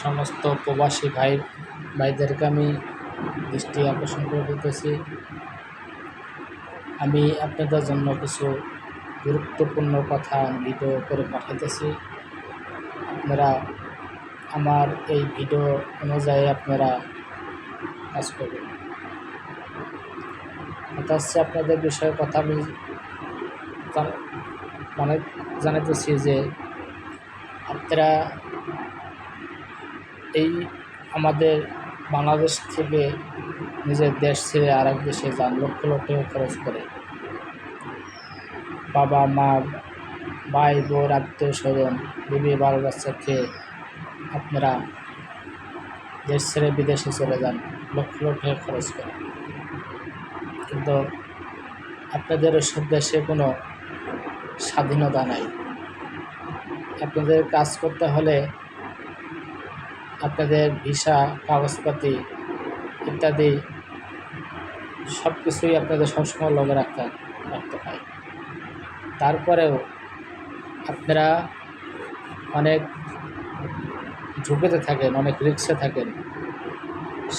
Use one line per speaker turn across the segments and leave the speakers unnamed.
সমস্ত প্রবাসী ভাইদেরকে আমি দৃষ্টি আকর্ষণ করে বলতেছি, আমি আপনাদের জন্য কিছু গুরুত্বপূর্ণ কথা ভিডিও করে পাঠাইতেছি। আপনারা আমার এই ভিডিও অনুযায়ী আপনারা কাজ করবেন। এটা হচ্ছে আপনাদের বিষয়ে কথা আমি জানাইতেছি যে আপনারা এই আমাদের বাংলাদেশ থেকে নিজের দেশ ছেড়ে আর এক দেশে যান, লক্ষ লক্ষ খরচ করে। বাবা মা, ভাই বোন, আত্মীয় স্বজন, বিবি বাল বাচ্চা খেয়ে আপনারা দেশ ছেড়ে বিদেশে চলে যান, লক্ষ লক্ষ খরচ করে। কিন্তু আপনাদের সব দেশে কোনো স্বাধীনতা নাই। আপনাদের কাজ করতে হলে আপনাদের ভিসা, কাগজপাতি ইত্যাদি সব কিছুই আপনাদের সবসময় লগে রাখতে হয়। তারপরেও আপনারা অনেক ঝুঁকিতে থাকেন, অনেক রিস্কে থাকেন।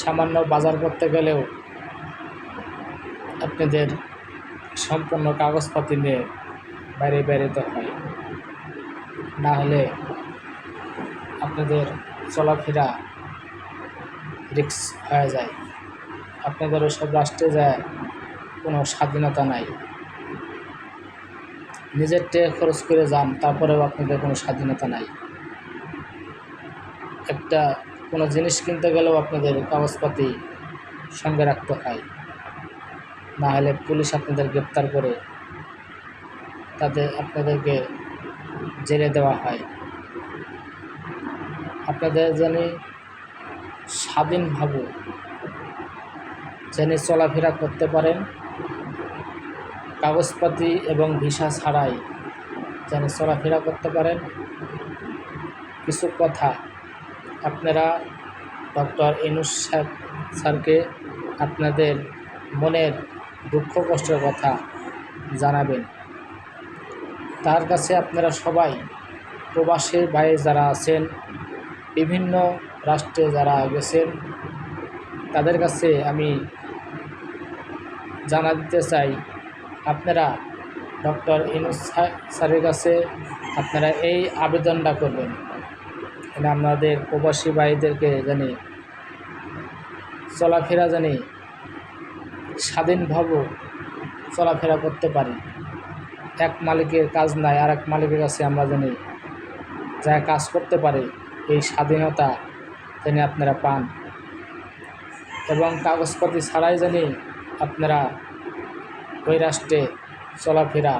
সামান্য বাজার করতে গেলেও আপনাদের সম্পূর্ণ কাগজপাতি নিয়ে বাইরে বেরোতে হয়, না হলে আপনাদের চলাফেরা রিস্ক হয়ে যায়। আপনাদের ওইসব রাষ্ট্রে যায় কোনো স্বাধীনতা নাই। নিজের টাকা খরচ করে যান, তারপরেও আপনাদের কোনো স্বাধীনতা নাই। একটা কোনো জিনিস কিনতে গেলেও আপনাদের কাগজপাতি সঙ্গে রাখতে হয়, না হলে পুলিশ আপনাদের গ্রেপ্তার করে আপনাদেরকে জেলে দেওয়া হয়। আপনাদের জানি স্বাধীনভাবে যেন চলাফেরা করতে পারেন, কাগজপাতি এবং ভিসা ছাড়াই যেন চলাফেরা করতে পারেন। কিছু কথা আপনারা ডক্টর ইউনূস স্যারকে আপনাদের মনের দুঃখ কষ্টের কথা জানাবেন। তার কাছে আপনারা সবাই প্রবাসী ভাই যারা আছেন, বিভিন্ন রাষ্ট্রে যারা গেছেন, তাদের কাছে আমি জানা দিতে চাই, আপনারা ডক্টর ইউনূস স্যারের কাছে আপনারা এই আবেদনটা করবেন, আপনাদের প্রবাসী ভাইদেরকে জানি চলাফেরা জানি স্বাধীনভাবে চলাফেরা করতে পারি। এক মালিকের কাজ নাই আর এক মালিকের কাছে আমরা জানি যা কাজ করতে পারি, এই স্বাধীনতা জানি আপনারা পান। এবং কাগজপাতি ছাড়াই জানি আপনারা ওই রাষ্ট্রে চলাফেরা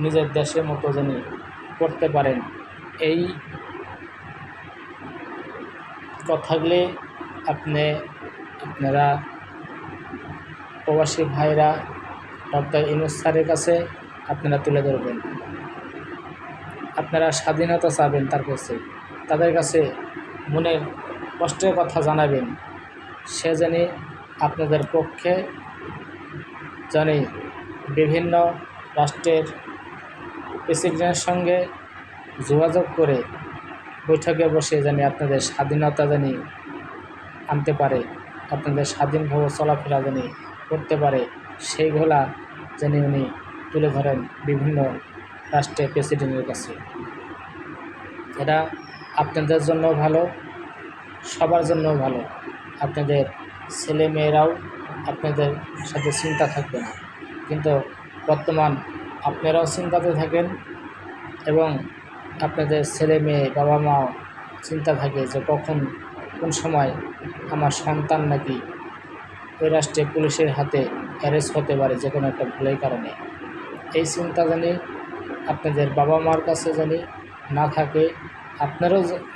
নিজের দেশের মতো জানি করতে পারেন। এই কথাগুলি আপনারা প্রবাসী ভাইরা ডক্টর ইউনূস স্যারের কাছে আপনারা তুলে ধরবেন। আপনারা স্বাধীনতা চাবেন তার কাছে, তাদের কাছে মনের কষ্টের কথা জানাবেন। সে জানি আপনাদের পক্ষে জানি বিভিন্ন রাষ্ট্রের প্রেসিডেন্টের সঙ্গে যোগাযোগ করে বৈঠকে বসে জানি আপনাদের স্বাধীনতা জানি আনতে পারে, আপনাদের স্বাধীনভাবে চলাফেরা জানি করতে পারে, সেইগুলা জানি উনি তুলে ধরেন বিভিন্ন রাষ্ট্রের প্রেসিডেন্টের কাছে। এটা আপনাদের জন্য ভালো, সবার জন্য ভালো। আপনাদের ছেলে মেয়েরাও আপনাদের সাথে চিন্তা থাকবে না, কিন্তু বর্তমান আপনারাও চিন্তাতে থাকেন এবং আপনাদের ছেলে মেয়ে, বাবা মাও চিন্তা থাকে যে কোন সময় আমার সন্তান নাকি ওই রাষ্ট্রে পুলিশের হাতে অ্যারেস্ট হতে পারে যে কোনো একটা ভুলের কারণে। এই চিন্তা জানি আপনাদের বাবা মার কাছে জানি না থাকে,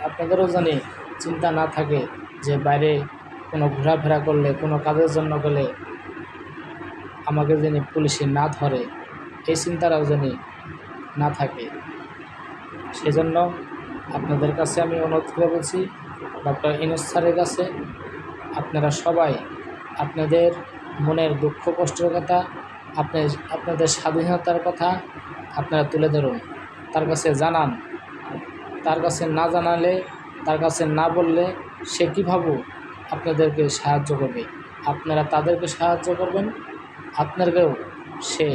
আপনাদেরও জানি চিন্তা না থাকে যে বাইরে কোনো ঘোরাফেরা করলে, কোনো কাজের জন্য গেলে আমাকে জানি পুলিশে না ধরে, এই চিন্তাটাও জানি না থাকে। সেজন্য আপনাদের কাছে আমি অনুরোধ করে বলছি, ডক্টর ইউনূস স্যারের কাছে আপনারা সবাই আপনাদের মনের দুঃখ কষ্টের কথা, আপনাদের স্বাধীনতার কথা আপনারা তুলে ধরুন। তার কাছে জানান। তার কাছে না জানালে, তার কাছে না বললে সে কীভাবে আপনাদেরকে সাহায্য করবে? আপনারা তাদেরকে সাহায্য করবেন, আপনাদেরকেও সে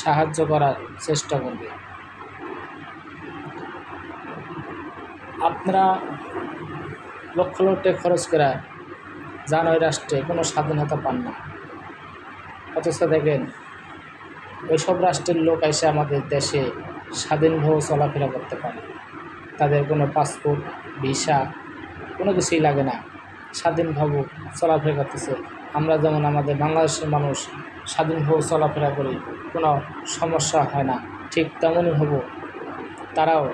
সাহায্য করার চেষ্টা করবে। আপনারা লক্ষ লক্ষ টাকা খরচ করে যান ওই রাষ্ট্রে, কোনো স্বাধীনতা পান না। অথচ দেখেন ওইসব রাষ্ট্রের লোক এসে আমাদের দেশে স্বাধীনভাবে চলাফেরা করতে পারে। তাদের কোনো পাসপোর্ট, ভিসা কোনো কিছুই লাগে না, স্বাধীনভাবে চলাফেরা করতেছে। আমরা যেমন আমাদের বাংলাদেশের মানুষ স্বাধীনভাবে চলাফেরা করি, কোনো সমস্যা হয় না, ঠিক তেমনই হব তারাও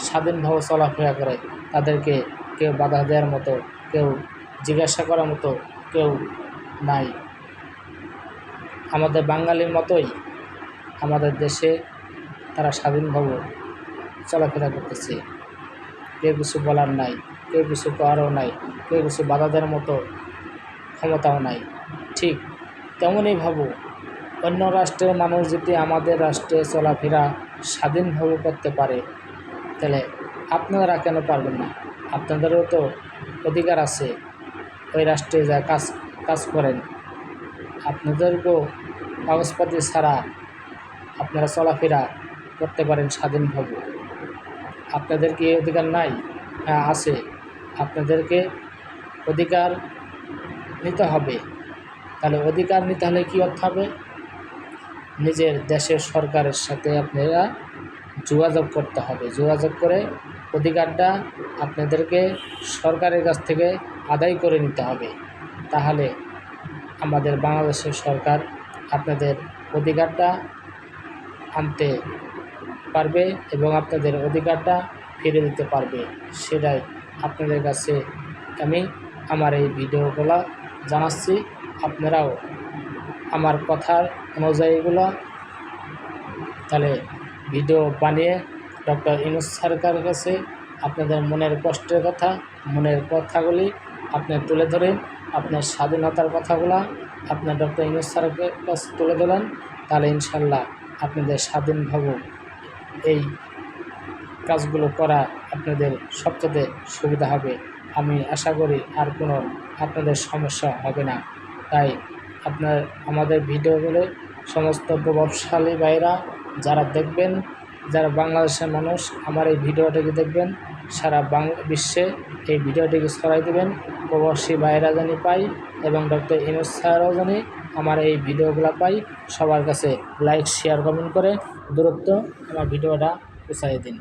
স্বাধীনভাবে চলাফেরা করে। তাদেরকে কেউ বাধা দেওয়ার মতো, কেউ জিজ্ঞাসা করার মতো কেউ নাই। আমাদের বাঙালির মতোই আমাদের দেশে তারা স্বাধীনভাবে চলাফেরা করতেছে। কেউ কিছু বলার নাই, কেউ কিছু করারও নাই, কেউ কিছু বাধা দেওয়ার মতো ক্ষমতাও নাই। ঠিক তেমনই ভাবো অন্য রাষ্ট্রের মানুষ যদি আমাদের রাষ্ট্রে চলাফেরা স্বাধীনভাবে করতে পারে, তাহলে আপনারা কেন পারবেন না? আপনাদেরও তো অধিকার আছে, ওই রাষ্ট্রে যা কাজ করেন। আপনাদেরকেও কাগজপত্র ছাড়া আপনারা চলাফেরা করতে পারেন স্বাধীনভাবে। আপনাদের কি এই অধিকার নাই? হ্যাঁ আছে। আপনাদেরকে অধিকার নিতে হবে। তাহলে অধিকার নিতে হলে কী করতে হবে? নিজের দেশের সরকারের সাথে আপনারা যোগাযোগ করতে হবে। যোগাযোগ করে অধিকারটা আপনাদেরকে সরকারের কাছ থেকে আদায় করে নিতে হবে। তাহলে আমাদের বাংলাদেশের সরকার আপনাদের অধিকারটা আনতে পারবে এবং আপনাদের অধিকারটা ফিরে দিতে পারবে। সেটাই আপনাদের কাছে আমি আমার এই ভিডিওগুলো জানাচ্ছি। আপনারাও আমার কথার অনুযায়ীগুলো তাহলে ভিডিও বানিয়ে ডক্টর ইউনূস স্যারের কাছে আপনাদের মনের কষ্টের কথা, মনের কথাগুলি আপনি তুলে ধরেন। আপনার স্বাধীনতার কথাগুলো আপনার ডক্টর ইউনূস স্যারের কাছে তুলে ধরেন। তাহলে ইনশাল্লাহ আপনাদের স্বাধীনভাবে এই কাজগুলো করা আপনাদের সবচেয়ে সুবিধা হবে। আমি আশা করি আর কোনো আপনাদের সমস্যা হবে না। তাই আমাদের ভিডিওগুলো সমস্ত প্রভাবশালী ভাইরা যারা দেখবেন, যারা বাংলাদেশের মানুষ আমার এই ভিডিওটিকে দেখবেন, সারা বিশ্বে এই ভিডিওটিকে ছড়াই দেবেন। প্রবাসী ভাইরা জানি পাই এবং ডক্টর ইউনূস স্যারও জানি আমার এই ভিডিওগুলো পাই। সবার কাছে লাইক, শেয়ার, কমেন্ট করে দূরত্ব আমার ভিডিওটা পৌঁছাই দিন।